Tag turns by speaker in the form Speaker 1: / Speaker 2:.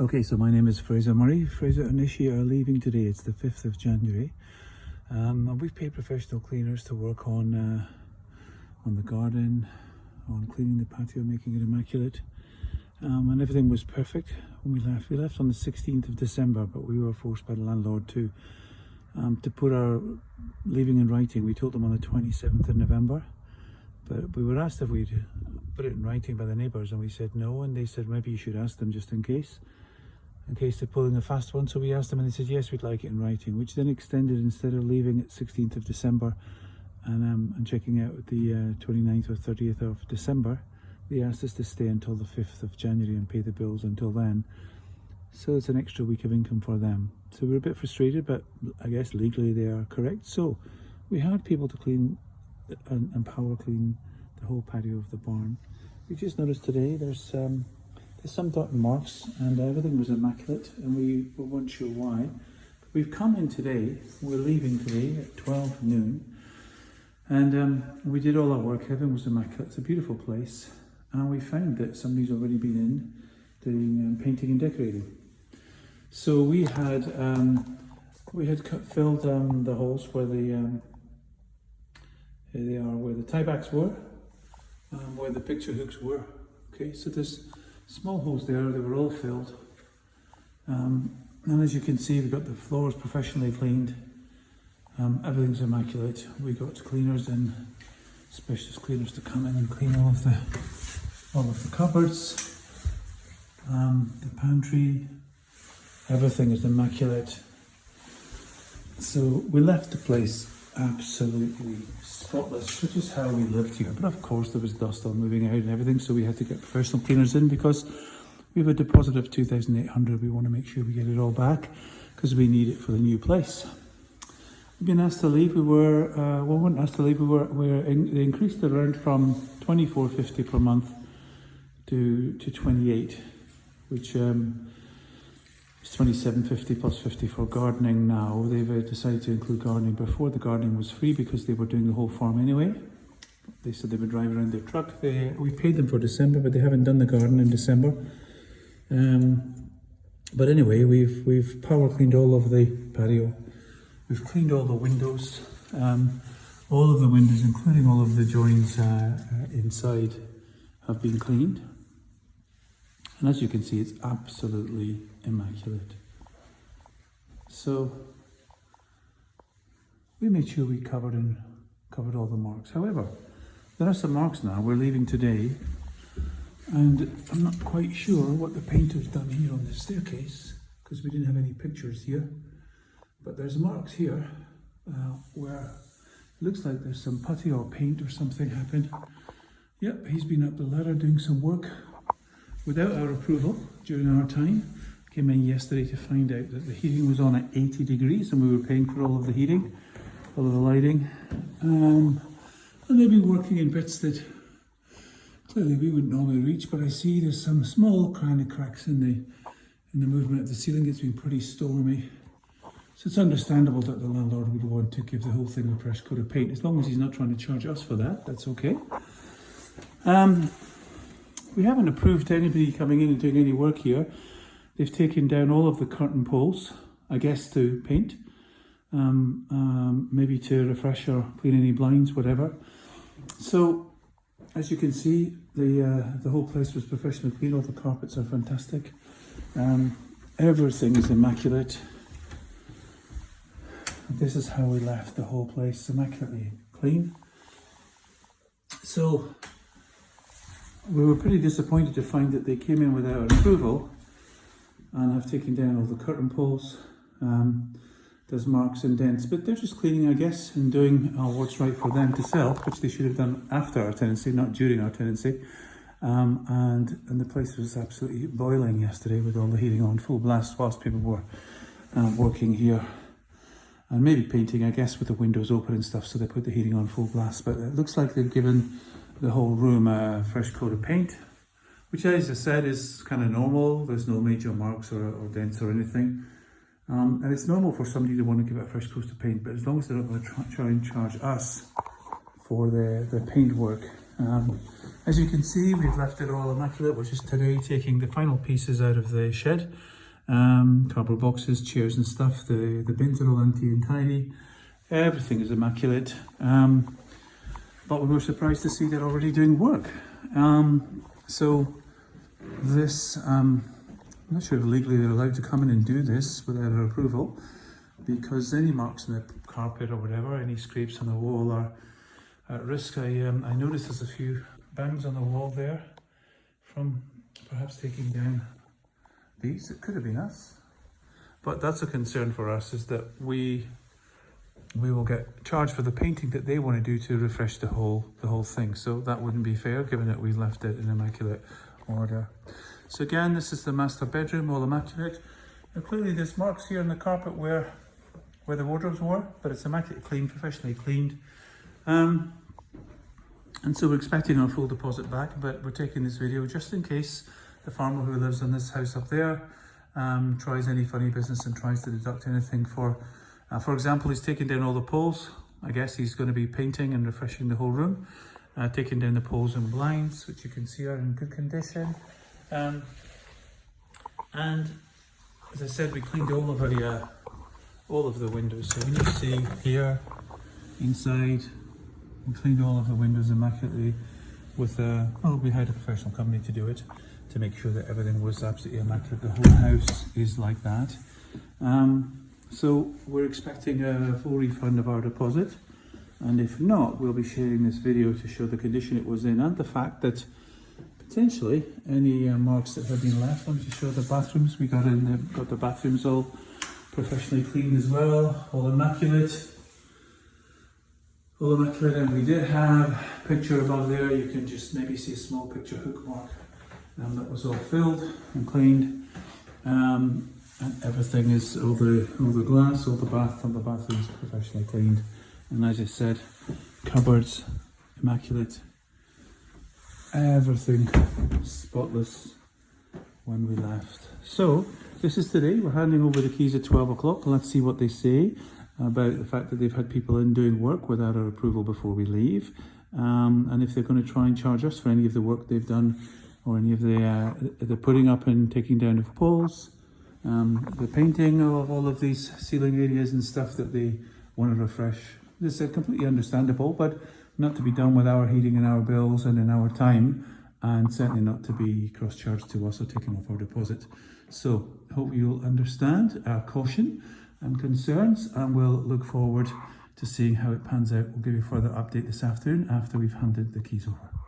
Speaker 1: Okay, so my name is Fraser Murray. Fraser and Ishi are leaving today. It's the 5th of January. And we've paid professional cleaners to work on the garden, on cleaning the patio, making it immaculate. And everything was perfect when we left. We left on the 16th of December, but we were forced by the landlord to put our leaving in writing. We told them on the 27th of November, but we were asked if we'd put it in writing by the neighbours, and we said no, and they said maybe you should ask them just in case they're pulling a fast one. So we asked them and they said yes, we'd like it in writing, which then extended, instead of leaving at 16th of December and checking out the 29th or 30th of December, they asked us to stay until the 5th of January and pay the bills until then. So it's an extra week of income for them. So we're a bit frustrated, but I guess legally they are correct. So we had people to clean and power clean the whole patio of the barn. We just noticed today there's some dot marks and everything was immaculate, and we weren't sure why. But we've come in today, we're leaving today at 12 noon, and we did all our work. Everything was immaculate. It's a beautiful place, and we found that somebody's already been in doing painting and decorating. So we had filled the holes where here they are, where the tie backs were, where the picture hooks were. Okay, so there's small holes there, they were all filled. And as you can see, we've got the floors professionally cleaned. Everything's immaculate. We got cleaners in, specialist cleaners to come in and clean all of the cupboards, the pantry. Everything is immaculate. So we left the place absolutely spotless, which is how we lived here. But of course there was dust all moving out and everything, so we had to get professional cleaners in because we have a deposit of 2,800. We want to make sure we get it all back because we need it for the new place. We've been asked to leave. We weren't asked to leave. They increased the rent from $24.50 per month to $28, which it's $27.50 plus $50 for gardening now. They've decided to include gardening. Before, the gardening was free because they were doing the whole farm anyway. They said they would drive around their truck. We paid them for December, but they haven't done the garden in December. But anyway, we've power cleaned all of the patio. We've cleaned all the windows. All of the windows, including all of the joins inside, have been cleaned. And as you can see, it's absolutely immaculate. So we made sure we covered all the marks. However, there are some marks now. We're leaving today, and I'm not quite sure what the painter's done here on the staircase because we didn't have any pictures here. But there's marks here where it looks like there's some putty or paint or something happened. Yep, he's been up the ladder doing some work without our approval during our time. Came in yesterday to find out that the heating was on at 80 degrees and we were paying for all of the heating, all of the lighting. And they've been working in bits that clearly we wouldn't normally reach, but I see there's some small kind of cracks in the movement of the ceiling. It's been pretty stormy. So it's understandable that the landlord would want to give the whole thing a fresh coat of paint. As long as he's not trying to charge us for that, that's okay. We haven't approved anybody coming in and doing any work here. They've taken down all of the curtain poles, I guess to paint, maybe to refresh or clean any blinds, whatever. So, as you can see, the whole place was professionally clean. All the carpets are fantastic. Everything is immaculate. This is how we left the whole place, immaculately clean. So we were pretty disappointed to find that they came in without approval and have taken down all the curtain poles. There's marks and dents, but they're just cleaning, I guess, and doing what's right for them to sell, which they should have done after our tenancy, not during our tenancy. And the place was absolutely boiling yesterday with all the heating on full blast whilst people were working here. And maybe painting, I guess, with the windows open and stuff, so they put the heating on full blast. But it looks like they've given the whole room a fresh coat of paint, which, as I said, is kind of normal. There's no major marks or dents or anything. And it's normal for somebody to want to give it a fresh coat of paint, but as long as they're not going to try and charge us for the paint work, As you can see, we've left it all immaculate. We're just today taking the final pieces out of the shed. Cardboard boxes, chairs and stuff. The bins are all empty and tidy. Everything is immaculate. But we were surprised to see they're already doing work. So this, I'm not sure if legally they're allowed to come in and do this without our approval, because any marks on the carpet or whatever, any scrapes on the wall are at risk. I noticed there's a few bangs on the wall there from perhaps taking down these. It could have been us, but that's a concern for us, is that we will get charged for the painting that they want to do to refresh the whole thing. So that wouldn't be fair, given that we left it in immaculate order. So again, this is the master bedroom, all immaculate. Now clearly there's marks here on the carpet where the wardrobes were, but it's immaculately cleaned, professionally cleaned. And so we're expecting our full deposit back, but we're taking this video just in case the farmer who lives in this house up there tries any funny business and tries to deduct anything for example, he's taking down all the poles. I guess he's going to be painting and refreshing the whole room, taking down the poles and blinds, which you can see are in good condition. And as I said, we cleaned all of the windows. So when you see here inside, we cleaned all of the windows immaculately with we hired a professional company to do it, to make sure that everything was absolutely immaculate. The whole house is like that. So we're expecting a full refund of our deposit, and if not, we'll be sharing this video to show the condition it was in and the fact that potentially any marks that have been left. Let me just show the bathrooms. We got the bathrooms all professionally cleaned as well, all immaculate, and we did have a picture above there. You can just maybe see a small picture hook mark that was all filled and cleaned. And everything is, all the glass, all the bathrooms professionally cleaned. And as I said, cupboards, immaculate. Everything spotless when we left. So, this is today. We're handing over the keys at 12 o'clock. Let's see what they say about the fact that they've had people in doing work without our approval before we leave. And if they're going to try and charge us for any of the work they've done, or any of the putting up and taking down of poles. The painting of all of these ceiling areas and stuff that they want to refresh. This is completely understandable, but not to be done with our heating and our bills and in our time, and certainly not to be cross-charged to us or taken off our deposit. So, hope you'll understand our caution and concerns, and we'll look forward to seeing how it pans out. We'll give you a further update this afternoon after we've handed the keys over.